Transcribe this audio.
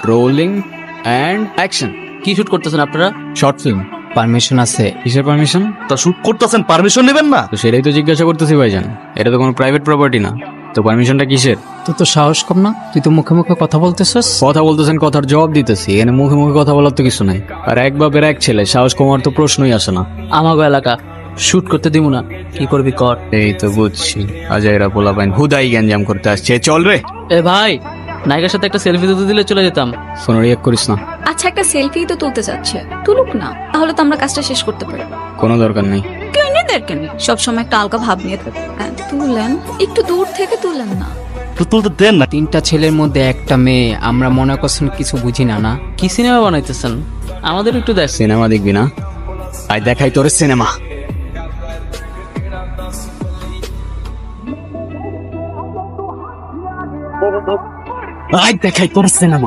Rolling and action. কি shoot করতেছেন আপনারা? Short film. পারমিশন আছে? কিসের পারমিশন? তা শুট করতেছেন, পারমিশন নেবেন না? তো সেটাই তো জিজ্ঞাসা করতেছি ভাইজান, এটা তো কোনো প্রাইভেট প্রপার্টি না, তো পারমিশনটা কিসের? তোর তো সাহস কম না? তুই তো মুখে মুখে কথা বলতেছস। কথা বলতেছেন, কথার জবাব দিতেছি, এখানে মুখে মুখে কথা বলার তো কিছু নাই। আর এক বাপের এক ছেলে, সাহস কমার তো প্রশ্নই আসে না। আমাগো এলাকা শুট করতে দিব না, কি করবি কর। এই তো বুঝছি, আজাইরা পোলা পাইন হুদাই গ্যাঞ্জাম করতে আসছে। চল রে, এ ভাই, নায়িকার সাথে একটা সেলফি তুলতে দিলে চলে যেতাম। ফোন রিয়াক্ট করিস না, আচ্ছা একটা সেলফি তো তুলতে চাচ্ছে, তুলুক না, তাহলে তো আমরা কাজটা শেষ করতে পারি। কোনো দরকার নেই। কেন সবসময় একটা আলগা ভাব নিয়ে থাকে। হ্যাঁ, তুলেন, একটু দূর থেকে তুলেন না। তো তুলতে দেন না। 3টা ছেলের মধ্যে একটা মেয়ে, আমরা মনে করছেন কিছু বুঝি না না? কি সিনেমা বানাইতেছেন? আমাদের একটু দেখ। সিনেমা দেখবি না? আয় দেখাই তোর সিনেমা। আয় দেখাই তোর সিনেমা।